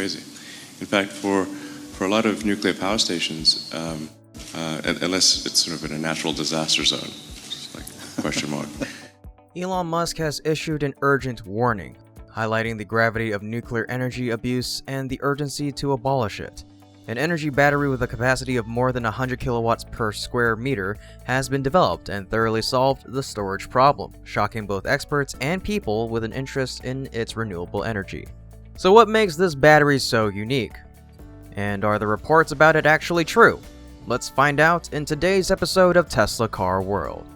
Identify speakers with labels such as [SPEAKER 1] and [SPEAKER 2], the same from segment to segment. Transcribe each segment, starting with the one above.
[SPEAKER 1] crazy. In fact, for a lot of nuclear power stations, unless it's sort of in a natural disaster zone, just like question mark.
[SPEAKER 2] Elon Musk has issued an urgent warning, highlighting the gravity of nuclear energy abuse and the urgency to abolish it. An energy battery with a capacity of more than 100 kilowatts per square meter has been developed and thoroughly solved the storage problem, shocking both experts and people with an interest in its renewable energy. So what makes this battery so unique? And are the reports about it actually true? Let's find out in today's episode of Tesla Car World.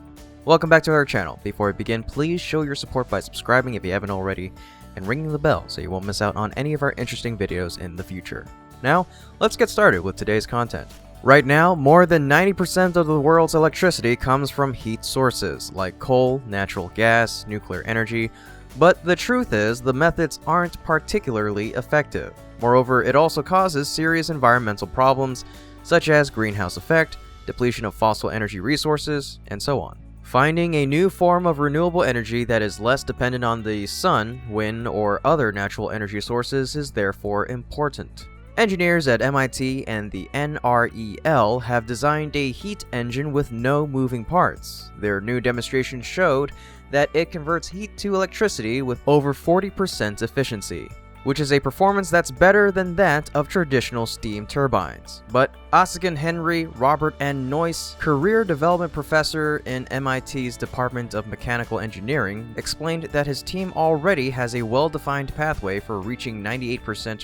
[SPEAKER 2] Welcome back to our channel. Before we begin, please show your support by subscribing if you haven't already, and ringing the bell so you won't miss out on any of our interesting videos in the future. Now, let's get started with today's content. Right now, more than 90% of the world's electricity comes from heat sources like coal, natural gas, nuclear energy, but the truth is the methods aren't particularly effective. Moreover, it also causes serious environmental problems such as greenhouse effect, depletion of fossil energy resources, and so on. Finding a new form of renewable energy that is less dependent on the sun, wind, or other natural energy sources is therefore important. Engineers at MIT and the NREL have designed a heat engine with no moving parts. Their new demonstration showed that it converts heat to electricity with over 40% efficiency, which is a performance that's better than that of traditional steam turbines. But Ossigan Henry, Robert N. Noyce, career development professor in MIT's Department of Mechanical Engineering, explained that his team already has a well-defined pathway for reaching 98%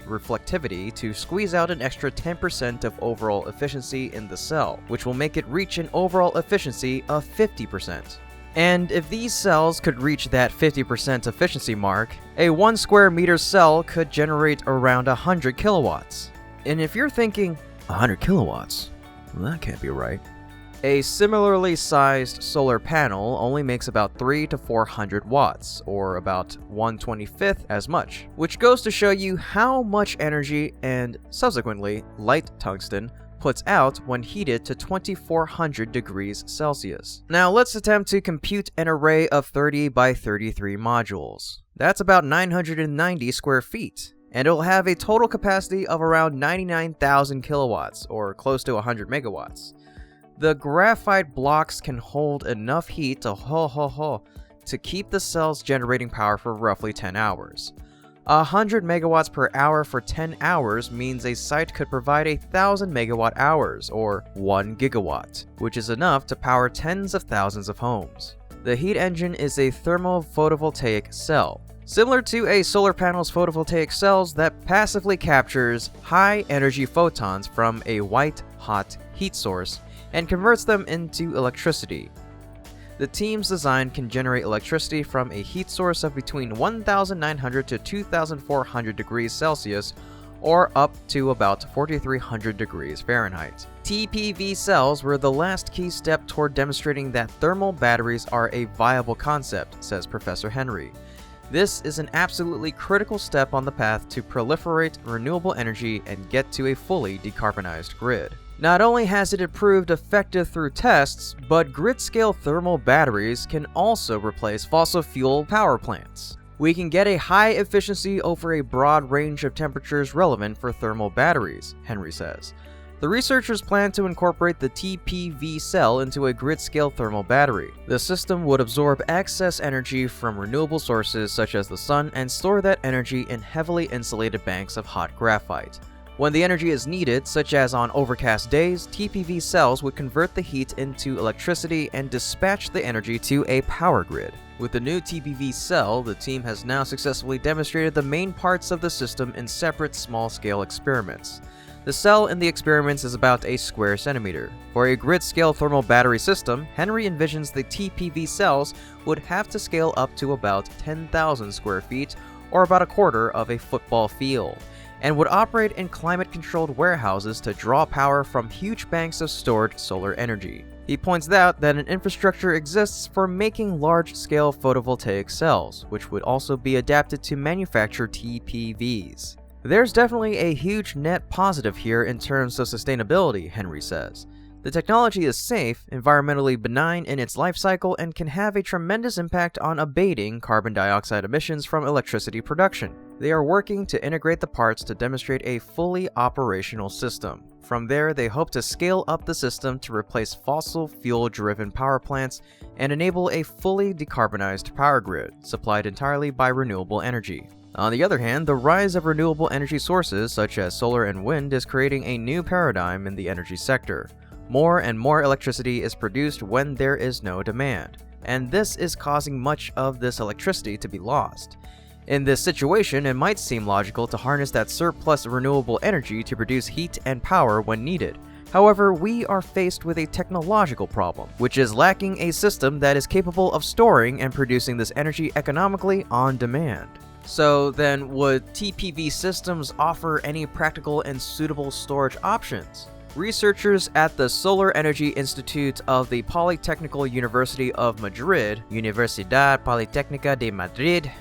[SPEAKER 2] reflectivity to squeeze out an extra 10% of overall efficiency in the cell, which will make it reach an overall efficiency of 50%. And if these cells could reach that 50% efficiency mark, a 1 square meter cell could generate around 100 kilowatts. And if you're thinking, 100 kilowatts? Well, that can't be right. A similarly sized solar panel only makes about 300 to 400 watts, or about 1/25th as much, which goes to show you how much energy and, subsequently, light tungsten puts out when heated to 2400 degrees Celsius. Now let's attempt to compute an array of 30 by 33 modules. That's about 990 square feet, and it'll have a total capacity of around 99,000 kilowatts, or close to 100 megawatts. The graphite blocks can hold enough heat to keep the cells generating power for roughly 10 hours. 100 megawatts per hour for 10 hours means a site could provide 1,000 megawatt hours, or 1 gigawatt, which is enough to power tens of thousands of homes. The heat engine is a thermophotovoltaic cell, similar to a solar panel's photovoltaic cells that passively captures high energy photons from a white-hot heat source and converts them into electricity. The team's design can generate electricity from a heat source of between 1,900 to 2,400 degrees Celsius, or up to about 4,300 degrees Fahrenheit. TPV cells were the last key step toward demonstrating that thermal batteries are a viable concept, says Professor Henry. This is an absolutely critical step on the path to proliferate renewable energy and get to a fully decarbonized grid. Not only has it proved effective through tests, but grid-scale thermal batteries can also replace fossil fuel power plants. We can get a high efficiency over a broad range of temperatures relevant for thermal batteries, Henry says. The researchers plan to incorporate the TPV cell into a grid-scale thermal battery. The system would absorb excess energy from renewable sources such as the sun and store that energy in heavily insulated banks of hot graphite. When the energy is needed, such as on overcast days, TPV cells would convert the heat into electricity and dispatch the energy to a power grid. With the new TPV cell, the team has now successfully demonstrated the main parts of the system in separate small-scale experiments. The cell in the experiments is about a square centimeter. For a grid-scale thermal battery system, Henry envisions the TPV cells would have to scale up to about 10,000 square feet, or about a quarter of a football field, and would operate in climate-controlled warehouses to draw power from huge banks of stored solar energy. He points out that an infrastructure exists for making large-scale photovoltaic cells, which would also be adapted to manufacture TPVs. There's definitely a huge net positive here in terms of sustainability, Henry says. The technology is safe, environmentally benign in its life cycle, and can have a tremendous impact on abating carbon dioxide emissions from electricity production. They are working to integrate the parts to demonstrate a fully operational system. From there, they hope to scale up the system to replace fossil fuel-driven power plants and enable a fully decarbonized power grid, supplied entirely by renewable energy. On the other hand, the rise of renewable energy sources such as solar and wind is creating a new paradigm in the energy sector. More and more electricity is produced when there is no demand, and this is causing much of this electricity to be lost. In this situation, it might seem logical to harness that surplus renewable energy to produce heat and power when needed. However, we are faced with a technological problem, which is lacking a system that is capable of storing and producing this energy economically on demand. So then, would TPV systems offer any practical and suitable storage options? Researchers at the Solar Energy Institute of the Polytechnical University of Madrid, Universidad Politécnica de Madrid,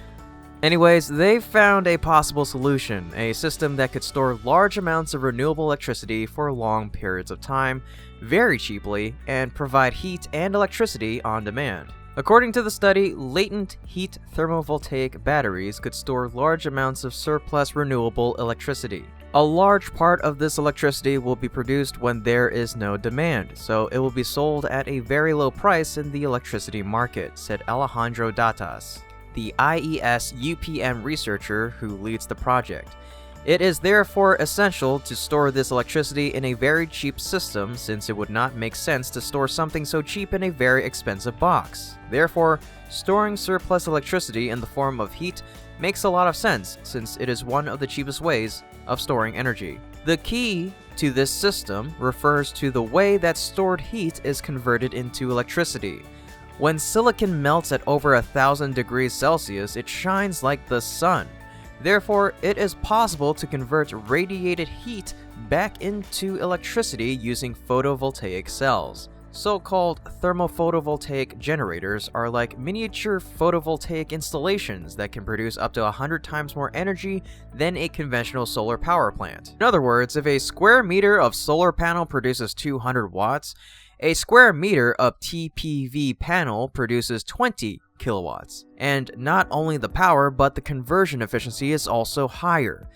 [SPEAKER 2] they've found a possible solution, a system that could store large amounts of renewable electricity for long periods of time, very cheaply, and provide heat and electricity on demand. According to the study, latent heat thermovoltaic batteries could store large amounts of surplus renewable electricity. A large part of this electricity will be produced when there is no demand, so it will be sold at a very low price in the electricity market, said Alejandro Datas, the IES UPM researcher who leads the project. It is therefore essential to store this electricity in a very cheap system, since it would not make sense to store something so cheap in a very expensive box. Therefore, storing surplus electricity in the form of heat makes a lot of sense, since it is one of the cheapest ways of storing energy. The key to this system refers to the way that stored heat is converted into electricity. When silicon melts at over 1,000 degrees Celsius, it shines like the sun. Therefore, it is possible to convert radiated heat back into electricity using photovoltaic cells. So-called thermophotovoltaic generators are like miniature photovoltaic installations that can produce up to 100 times more energy than a conventional solar power plant. In other words, if a square meter of solar panel produces 200 watts, a square meter of TPV panel produces 20 kilowatts. And not only the power, but the conversion efficiency is also higher.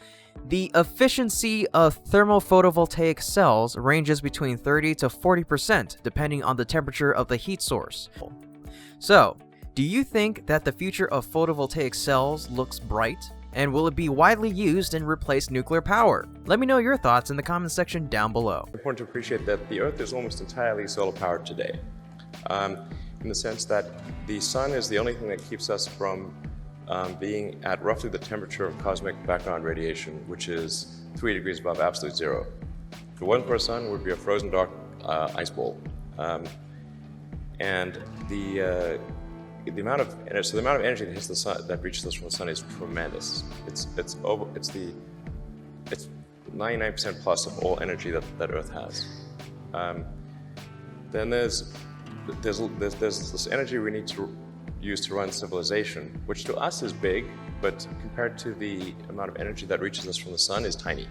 [SPEAKER 2] The efficiency of thermophotovoltaic cells ranges between 30 to 40% depending on the temperature of the heat source. So, do you think that the future of photovoltaic cells looks bright? And will it be widely used and replace nuclear power? Let me know your thoughts in the comment section down below.
[SPEAKER 3] It's important to appreciate that the Earth is almost entirely solar powered today, in the sense that the sun is the only thing that keeps us from being at roughly the temperature of cosmic background radiation, which is 3 degrees above absolute zero. If it wasn't for a sun, it would be a frozen dark ice ball. And the amount of energy that hits the sun, that reaches us from the sun, is tremendous. It's 99% plus of all energy that Earth has. Then there's this energy we need to use to run civilization, which to us is big, but compared to the amount of energy that reaches us from the sun is tiny.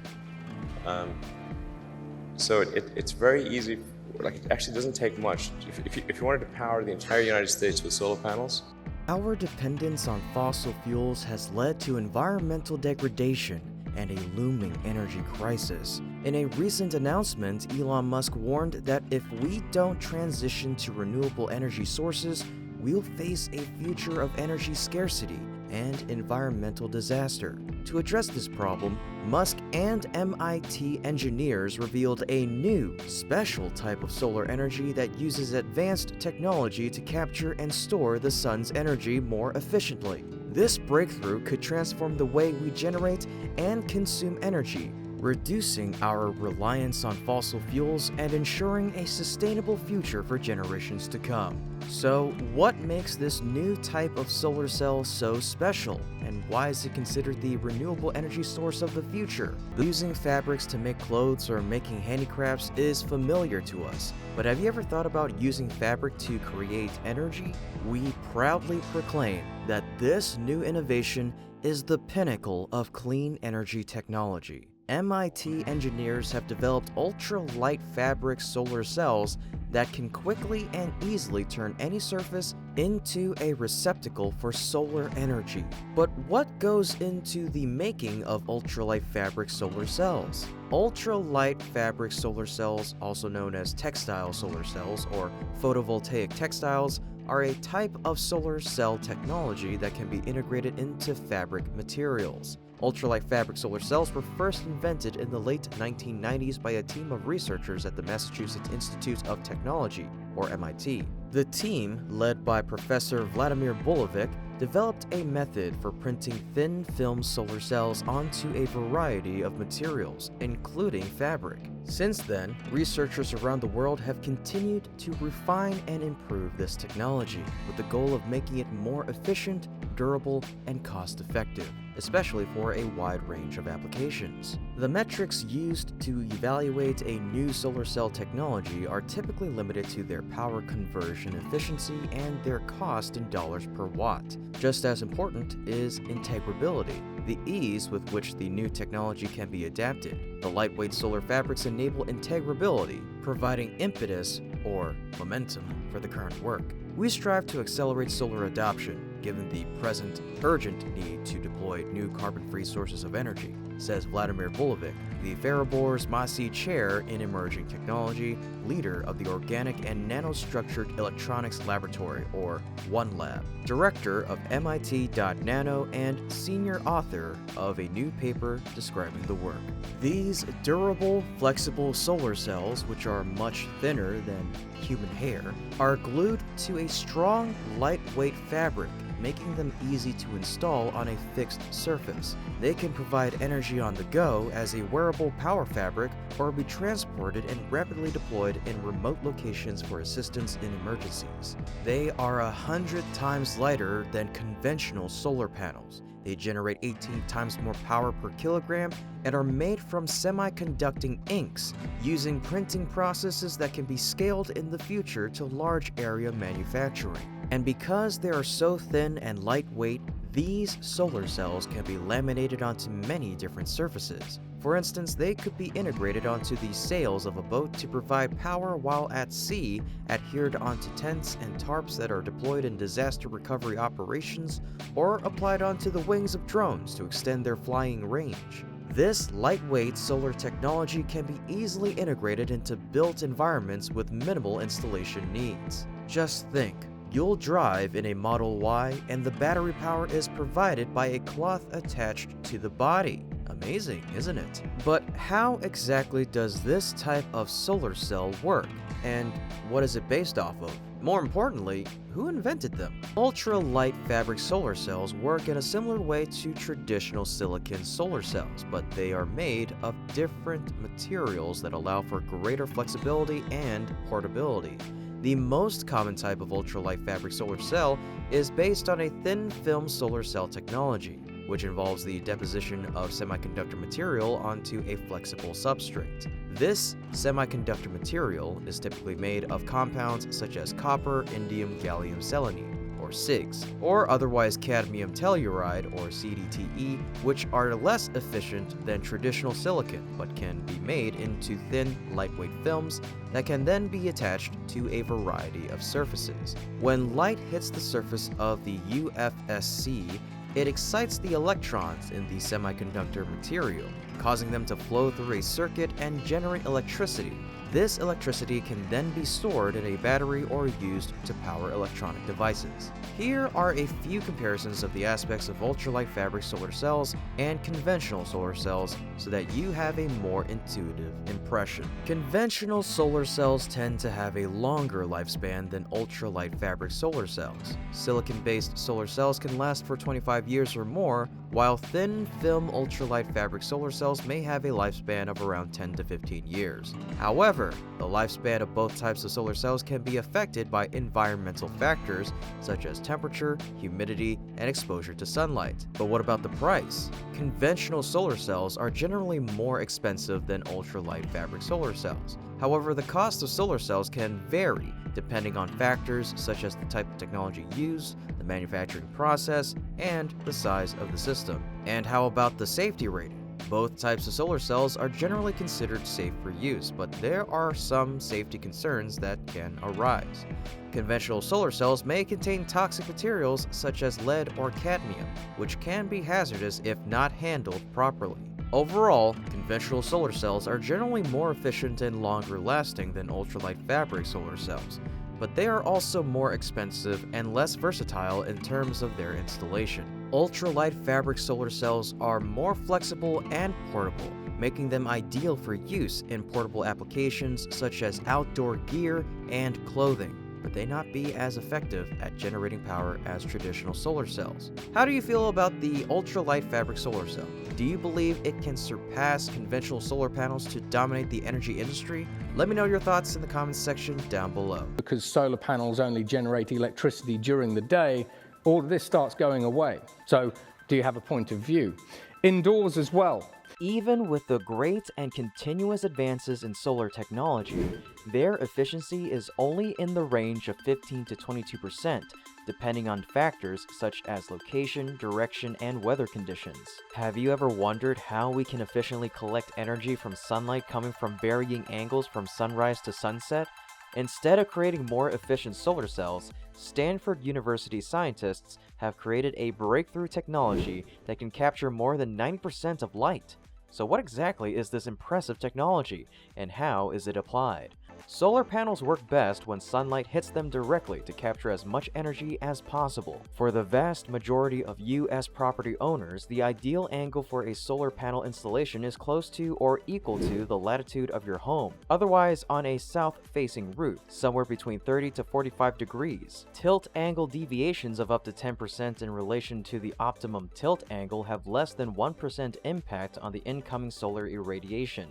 [SPEAKER 3] So it's very easy. Like, it actually doesn't take much. If you wanted to power the entire United States with solar panels.
[SPEAKER 2] Our dependence on fossil fuels has led to environmental degradation and a looming energy crisis. In a recent announcement, Elon Musk warned that if we don't transition to renewable energy sources, we'll face a future of energy scarcity and environmental disaster. To address this problem, Musk and MIT engineers revealed a new, special type of solar energy that uses advanced technology to capture and store the sun's energy more efficiently. This breakthrough could transform the way we generate and consume energy, reducing our reliance on fossil fuels and ensuring a sustainable future for generations to come. So, what makes this new type of solar cell so special, and why is it considered the renewable energy source of the future? Using fabrics to make clothes or making handicrafts is familiar to us, but have you ever thought about using fabric to create energy? We proudly proclaim that this new innovation is the pinnacle of clean energy technology. MIT engineers have developed ultra-light fabric solar cells that can quickly and easily turn any surface into a receptacle for solar energy. But what goes into the making of ultralight fabric solar cells? Ultralight fabric solar cells, also known as textile solar cells or photovoltaic textiles, are a type of solar cell technology that can be integrated into fabric materials. Ultralight fabric solar cells were first invented in the late 1990s by a team of researchers at the Massachusetts Institute of Technology, or MIT. The team, led by Professor Vladimir Bolovic, developed a method for printing thin film solar cells onto a variety of materials, including fabric. Since then, researchers around the world have continued to refine and improve this technology, with the goal of making it more efficient, durable, and cost-effective, especially for a wide range of applications. The metrics used to evaluate a new solar cell technology are typically limited to their power conversion efficiency and their cost in dollars per watt. Just as important is integrability, the ease with which the new technology can be adapted. The lightweight solar fabrics enable integrability, providing impetus or momentum for the current work. We strive to accelerate solar adoption, given the present urgent need to deploy new carbon-free sources of energy, says Vladimir Bolovic, the Faribor's Massey Chair in Emerging Technology, leader of the Organic and Nanostructured Electronics Laboratory, or OneLab, director of MIT.Nano, and senior author of a new paper describing the work. These durable, flexible solar cells, which are much thinner than human hair, are glued to a strong, lightweight fabric, making them easy to install on a fixed surface. They can provide energy on the go as a wearable power fabric or be transported and rapidly deployed in remote locations for assistance in emergencies. They are 100 times lighter than conventional solar panels. They generate 18 times more power per kilogram and are made from semiconducting inks, using printing processes that can be scaled in the future to large area manufacturing. And because they are so thin and lightweight, these solar cells can be laminated onto many different surfaces. For instance, they could be integrated onto the sails of a boat to provide power while at sea, adhered onto tents and tarps that are deployed in disaster recovery operations, or applied onto the wings of drones to extend their flying range. This lightweight solar technology can be easily integrated into built environments with minimal installation needs. Just think. You'll drive in a Model Y and the battery power is provided by a cloth attached to the body. Amazing, isn't it? But how exactly does this type of solar cell work? And what is it based off of? More importantly, who invented them? Ultra-light fabric solar cells work in a similar way to traditional silicon solar cells, but they are made of different materials that allow for greater flexibility and portability. The most common type of ultralight fabric solar cell is based on a thin film solar cell technology, which involves the deposition of semiconductor material onto a flexible substrate. This semiconductor material is typically made of compounds such as copper, indium, gallium, selenide, or SiGs, or otherwise cadmium telluride, or CDTE, which are less efficient than traditional silicon, but can be made into thin, lightweight films that can then be attached to a variety of surfaces. When light hits the surface of the UFSC, it excites the electrons in the semiconductor material, causing them to flow through a circuit and generate electricity. This electricity can then be stored in a battery or used to power electronic devices. Here are a few comparisons of the aspects of ultralight fabric solar cells and conventional solar cells so that you have a more intuitive impression. Conventional solar cells tend to have a longer lifespan than ultralight fabric solar cells. Silicon-based solar cells can last for 25 years or more, while thin film ultralight fabric solar cells may have a lifespan of around 10 to 15 years. However, the lifespan of both types of solar cells can be affected by environmental factors such as temperature, humidity, and exposure to sunlight. But what about the price? Conventional solar cells are generally more expensive than ultralight fabric solar cells. However, the cost of solar cells can vary depending on factors such as the type of technology used, the manufacturing process, and the size of the system. And how about the safety rating? Both types of solar cells are generally considered safe for use, but there are some safety concerns that can arise. Conventional solar cells may contain toxic materials such as lead or cadmium, which can be hazardous if not handled properly. Overall, conventional solar cells are generally more efficient and longer lasting than ultralight fabric solar cells, but they are also more expensive and less versatile in terms of their installation. Ultralight fabric solar cells are more flexible and portable, making them ideal for use in portable applications such as outdoor gear and clothing, but they not be as effective at generating power as traditional solar cells. How do you feel about the ultralight fabric solar cell? Do you believe it can surpass conventional solar panels to dominate the energy industry? Let me know your thoughts in the comments section down below.
[SPEAKER 4] Because solar panels only generate electricity during the day, all of this starts going away. So, do you have a point of view? Indoors as well.
[SPEAKER 2] Even with the great and continuous advances in solar technology, their efficiency is only in the range of 15 to 22%, depending on factors such as location, direction, and weather conditions. Have you ever wondered how we can efficiently collect energy from sunlight coming from varying angles from sunrise to sunset? Instead of creating more efficient solar cells, Stanford University scientists have created a breakthrough technology that can capture more than 90% of light. So what exactly is this impressive technology, and how is it applied? Solar panels work best when sunlight hits them directly to capture as much energy as possible. For the vast majority of US property owners, the ideal angle for a solar panel installation is close to or equal to the latitude of your home, otherwise on a south-facing roof, somewhere between 30 to 45 degrees. Tilt angle deviations of up to 10% in relation to the optimum tilt angle have less than 1% impact on the incoming solar irradiation.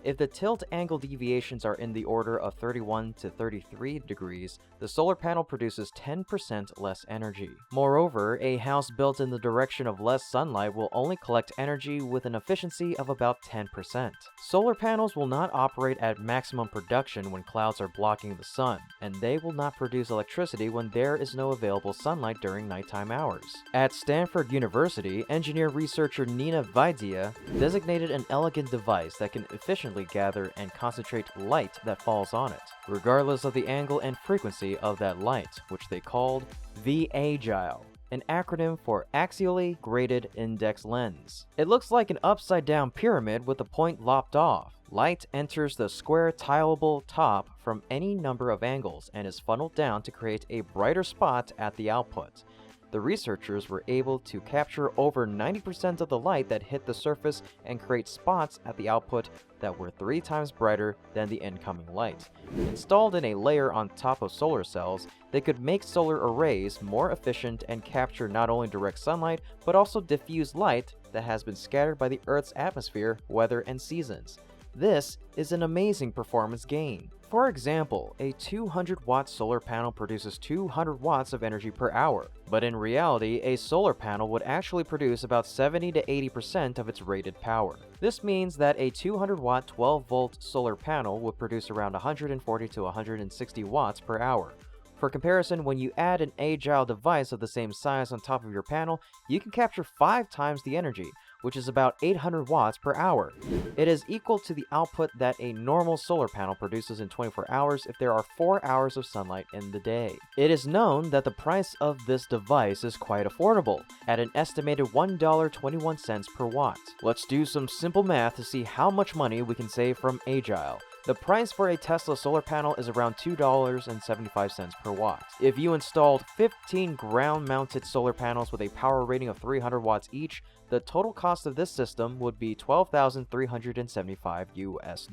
[SPEAKER 2] If the tilt angle deviations are in the order of 31 to 33 degrees, the solar panel produces 10% less energy. Moreover, a house built in the direction of less sunlight will only collect energy with an efficiency of about 10%. Solar panels will not operate at maximum production when clouds are blocking the sun, and they will not produce electricity when there is no available sunlight during nighttime hours. At Stanford University, engineer-researcher Nina Vaidya designated an elegant device that can efficiently gather and concentrate light that falls on it, regardless of the angle and frequency of that light, which they called the Agile, an acronym for Axially Graded Index Lens. It looks like an upside-down pyramid with a point lopped off. Light enters the square tileable top from any number of angles and is funneled down to create a brighter spot at the output. The researchers were able to capture over 90% of the light that hit the surface and create spots at the output that were 3 times brighter than the incoming light. Installed in a layer on top of solar cells, they could make solar arrays more efficient and capture not only direct sunlight, but also diffuse light that has been scattered by the Earth's atmosphere, weather, and seasons. This is an amazing performance gain. For example, a 200-watt solar panel produces 200 watts of energy per hour, but in reality, a solar panel would actually produce about 70 to 80% of its rated power. This means that a 200-watt 12-volt solar panel would produce around 140 to 160 watts per hour. For comparison, when you add an Agile device of the same size on top of your panel, you can capture 5 times the energy, which is about 800 watts per hour. It is equal to the output that a normal solar panel produces in 24 hours if there are 4 hours of sunlight in the day. It is known that the price of this device is quite affordable, at an estimated $1.21 per watt. Let's do some simple math to see how much money we can save from Agile. The price for a Tesla solar panel is around $2.75 per watt. If you installed 15 ground-mounted solar panels with a power rating of 300 watts each, the total cost of this system would be $12,375 US.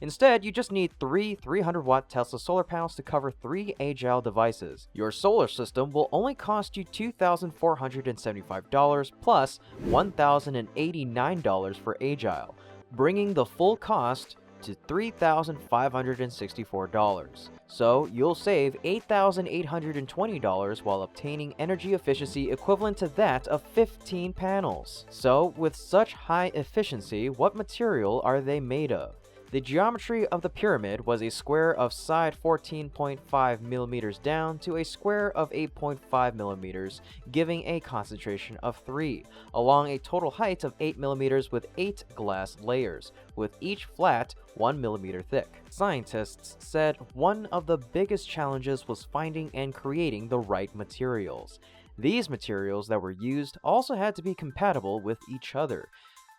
[SPEAKER 2] Instead, you just need 3 300-watt Tesla solar panels to cover 3 Agile devices. Your solar system will only cost you $2,475 plus $1,089 for Agile, bringing the full cost to $3,564. So you'll save $8,820 while obtaining energy efficiency equivalent to that of 15 panels. So with such high efficiency, what material are they made of? The geometry of the pyramid was a square of side 14.5 millimeters down to a square of 8.5 millimeters, giving a concentration of 3, along a total height of 8 millimeters with 8 glass layers, with each flat 1 millimeter thick. Scientists said one of the biggest challenges was finding and creating the right materials. These materials that were used also had to be compatible with each other.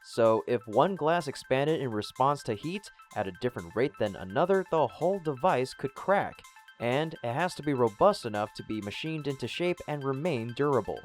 [SPEAKER 2] So if one glass expanded in response to heat at a different rate than another, the whole device could crack, and it has to be robust enough to be machined into shape and remain durable.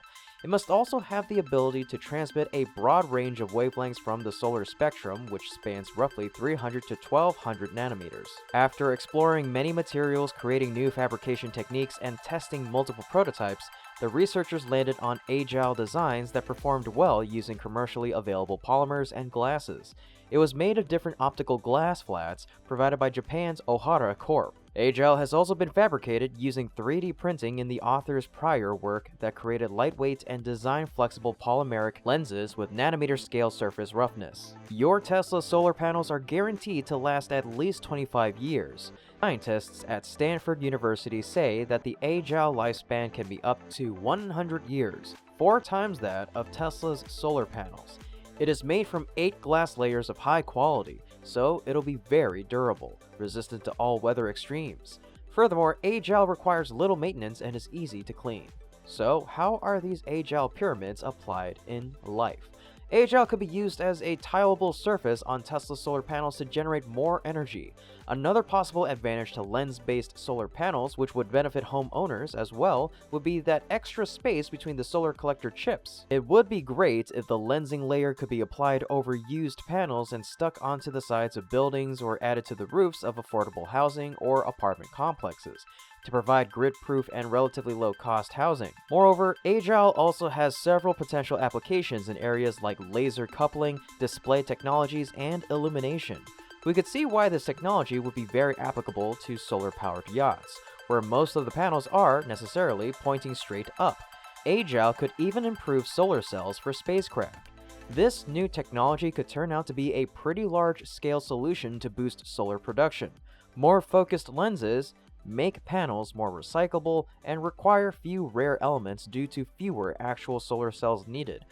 [SPEAKER 2] It must also have the ability to transmit a broad range of wavelengths from the solar spectrum, which spans roughly 300 to 1200 nanometers. After exploring many materials, creating new fabrication techniques, and testing multiple prototypes, the researchers landed on agile designs that performed well using commercially available polymers and glasses. It was made of different optical glass flats provided by Japan's Ohara Corp. Agile has also been fabricated using 3D printing in the author's prior work that created lightweight and design-flexible polymeric lenses with nanometer-scale surface roughness. Your Tesla solar panels are guaranteed to last at least 25 years. Scientists at Stanford University say that the Agile lifespan can be up to 100 years, 4 times that of Tesla's solar panels. It is made from 8 glass layers of high quality, so it'll be very durable, resistant to all weather extremes. Furthermore, Agile requires little maintenance and is easy to clean. So, how are these Agile pyramids applied in life? Agile could be used as a tileable surface on Tesla solar panels to generate more energy. Another possible advantage to lens-based solar panels, which would benefit homeowners as well, would be that extra space between the solar collector chips. It would be great if the lensing layer could be applied over used panels and stuck onto the sides of buildings or added to the roofs of affordable housing or apartment complexes to provide grid-proof and relatively low-cost housing. Moreover, Agile also has several potential applications in areas like laser coupling, display technologies, and illumination. We could see why this technology would be very applicable to solar-powered yachts, where most of the panels are necessarily pointing straight up. Agile could even improve solar cells for spacecraft. This new technology could turn out to be a pretty large-scale solution to boost solar production. More focused lenses make panels more recyclable and require few rare elements due to fewer actual solar cells needed.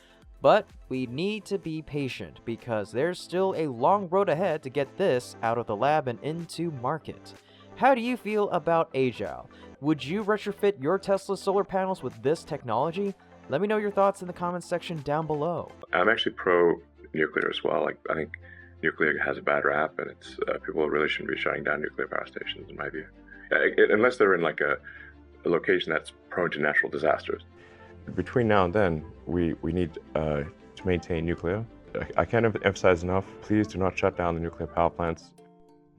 [SPEAKER 2] But we need to be patient because there's still a long road ahead to get this out of the lab and into market. How do you feel about Agile? Would you retrofit your Tesla solar panels with this technology? Let me know your thoughts in the comments section down below.
[SPEAKER 3] I'm actually pro-nuclear as well. I think nuclear has a bad rap, and it's people really shouldn't be shutting down nuclear power stations, in my view. Unless they're in like a location that's prone to natural disasters. Between now and then, we need to maintain nuclear. I can't emphasize enough, please do not shut down the nuclear power plants.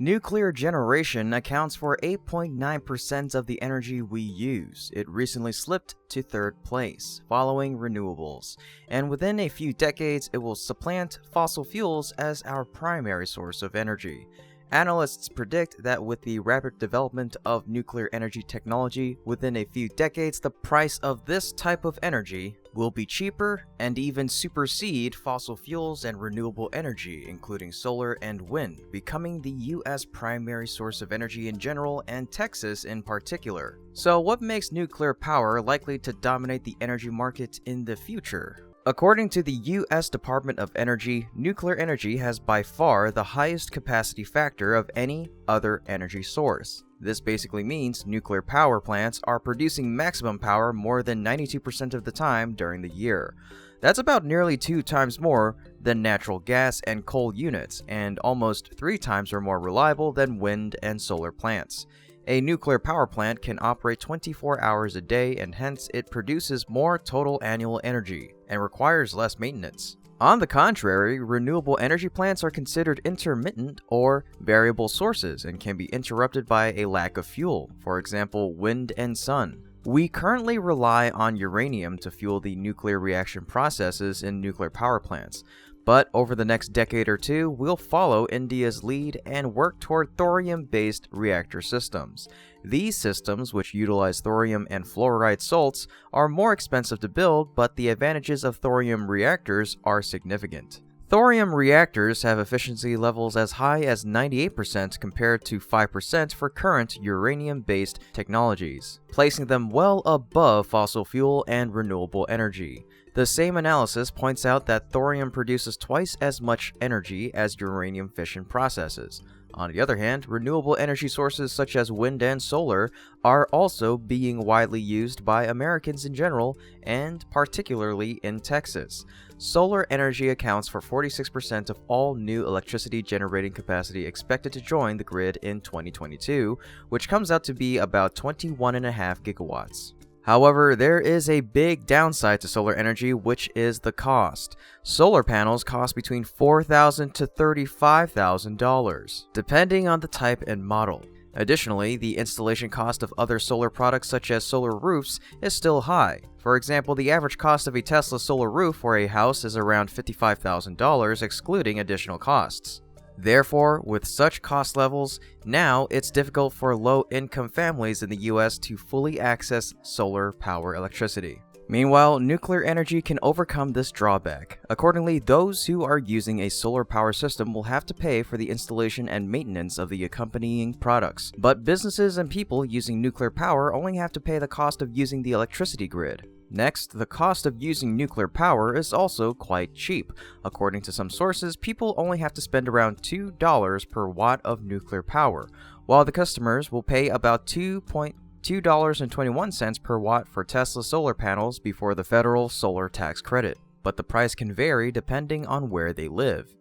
[SPEAKER 2] Nuclear generation accounts for 8.9% of the energy we use. It recently slipped to 3rd place, following renewables, and within a few decades it will supplant fossil fuels as our primary source of energy. Analysts predict that with the rapid development of nuclear energy technology, within a few decades the price of this type of energy will be cheaper and even supersede fossil fuels and renewable energy, including solar and wind, becoming the US primary source of energy in general and Texas in particular. So what makes nuclear power likely to dominate the energy market in the future? According to the U.S. Department of Energy, nuclear energy has by far the highest capacity factor of any other energy source. This basically means nuclear power plants are producing maximum power more than 92% of the time during the year. That's about nearly 2 times more than natural gas and coal units, and almost 3 times or more reliable than wind and solar plants. A nuclear power plant can operate 24 hours a day, and hence it produces more total annual energy and requires less maintenance. On the contrary, renewable energy plants are considered intermittent or variable sources and can be interrupted by a lack of fuel, for example, wind and sun. We currently rely on uranium to fuel the nuclear reaction processes in nuclear power plants, but over the next decade or two, we'll follow India's lead and work toward thorium-based reactor systems. These systems, which utilize thorium and fluoride salts, are more expensive to build, but the advantages of thorium reactors are significant. Thorium reactors have efficiency levels as high as 98% compared to 5% for current uranium-based technologies, placing them well above fossil fuel and renewable energy. The same analysis points out that thorium produces twice as much energy as uranium fission processes. On the other hand, renewable energy sources such as wind and solar are also being widely used by Americans in general, and particularly in Texas. Solar energy accounts for 46% of all new electricity generating capacity expected to join the grid in 2022, which comes out to be about 21.5 gigawatts. However, there is a big downside to solar energy, which is the cost. Solar panels cost between $4,000 to $35,000, depending on the type and model. Additionally, the installation cost of other solar products such as solar roofs is still high. For example, the average cost of a Tesla solar roof for a house is around $55,000, excluding additional costs. Therefore, with such cost levels, now it's difficult for low-income families in the US to fully access solar power electricity. Meanwhile, nuclear energy can overcome this drawback. Accordingly, those who are using a solar power system will have to pay for the installation and maintenance of the accompanying products. But businesses and people using nuclear power only have to pay the cost of using the electricity grid. Next, the cost of using nuclear power is also quite cheap. According to some sources, people only have to spend around $2 per watt of nuclear power, while the customers will pay about $2.21 per watt for Tesla solar panels before the federal solar tax credit. But the price can vary depending on where they live.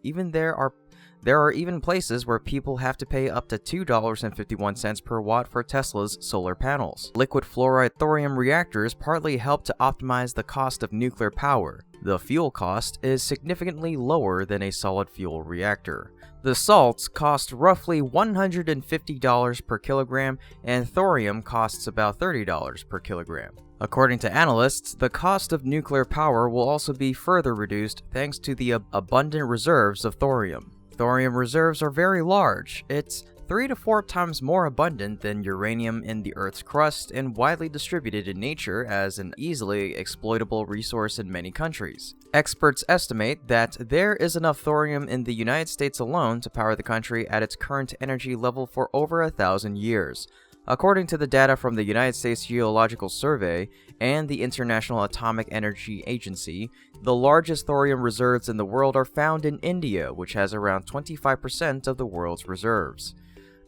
[SPEAKER 2] There are even places where people have to pay up to $2.51 per watt for Tesla's solar panels. Liquid fluoride thorium reactors partly help to optimize the cost of nuclear power. The fuel cost is significantly lower than a solid fuel reactor. The salts cost roughly $150 per kilogram, and thorium costs about $30 per kilogram. According to analysts, the cost of nuclear power will also be further reduced thanks to the abundant reserves of thorium. Thorium reserves are very large. It's 3 to 4 times more abundant than uranium in the Earth's crust and widely distributed in nature as an easily exploitable resource in many countries. Experts estimate that there is enough thorium in the United States alone to power the country at its current energy level for over 1,000 years. According to the data from the United States Geological Survey and the International Atomic Energy Agency, the largest thorium reserves in the world are found in India, which has around 25% of the world's reserves.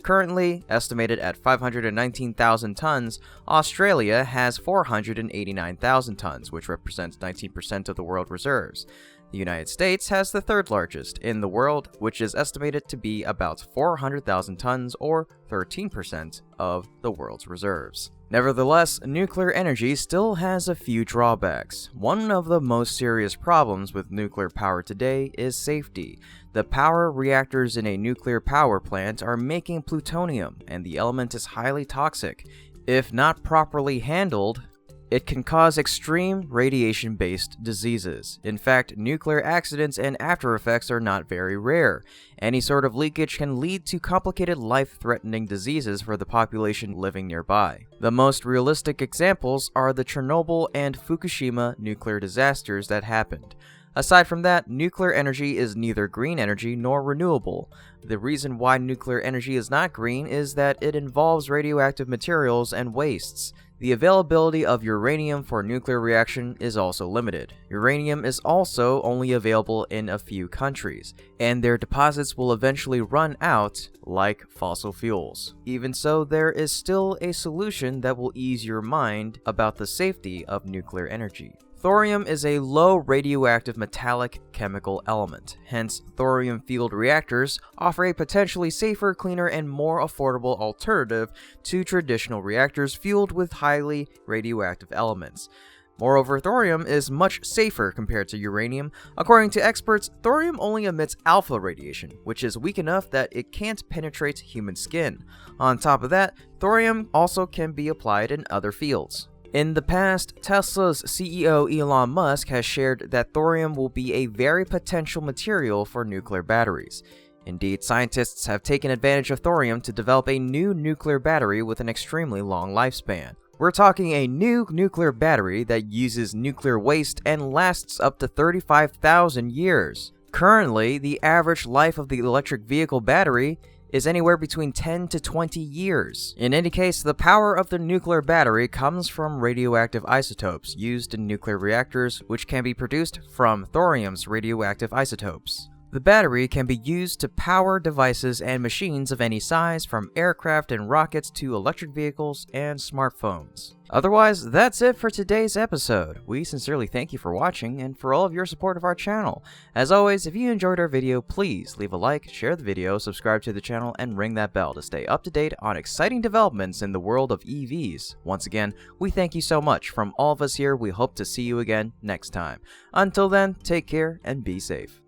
[SPEAKER 2] Currently estimated at 519,000 tons, Australia has 489,000 tons, which represents 19% of the world reserves. The United States has the third largest in the world, which is estimated to be about 400,000 tons or 13% of the world's reserves. Nevertheless, nuclear energy still has a few drawbacks. One of the most serious problems with nuclear power today is safety. The power reactors in a nuclear power plant are making plutonium, and the element is highly toxic. If not properly handled, it can cause extreme radiation-based diseases. In fact, nuclear accidents and after effects are not very rare. Any sort of leakage can lead to complicated life-threatening diseases for the population living nearby. The most realistic examples are the Chernobyl and Fukushima nuclear disasters that happened. Aside from that, nuclear energy is neither green energy nor renewable. The reason why nuclear energy is not green is that it involves radioactive materials and wastes. The availability of uranium for nuclear reaction is also limited. Uranium is also only available in a few countries, and their deposits will eventually run out like fossil fuels. Even so, there is still a solution that will ease your mind about the safety of nuclear energy. Thorium is a low radioactive metallic chemical element. Hence, thorium-fueled reactors offer a potentially safer, cleaner, and more affordable alternative to traditional reactors fueled with highly radioactive elements. Moreover, thorium is much safer compared to uranium. According to experts, thorium only emits alpha radiation, which is weak enough that it can't penetrate human skin. On top of that, thorium also can be applied in other fields. In the past, Tesla's CEO Elon Musk has shared that thorium will be a very potential material for nuclear batteries. Indeed, scientists have taken advantage of thorium to develop a new nuclear battery with an extremely long lifespan. We're talking a new nuclear battery that uses nuclear waste and lasts up to 35,000 years. Currently, the average life of the electric vehicle battery is anywhere between 10 to 20 years. In any case, the power of the nuclear battery comes from radioactive isotopes used in nuclear reactors, which can be produced from thorium's radioactive isotopes. The battery can be used to power devices and machines of any size, from aircraft and rockets to electric vehicles and smartphones. Otherwise, that's it for today's episode. We sincerely thank you for watching and for all of your support of our channel. As always, if you enjoyed our video, please leave a like, share the video, subscribe to the channel, and ring that bell to stay up to date on exciting developments in the world of EVs. Once again, we thank you so much. From all of us here, we hope to see you again next time. Until then, take care and be safe.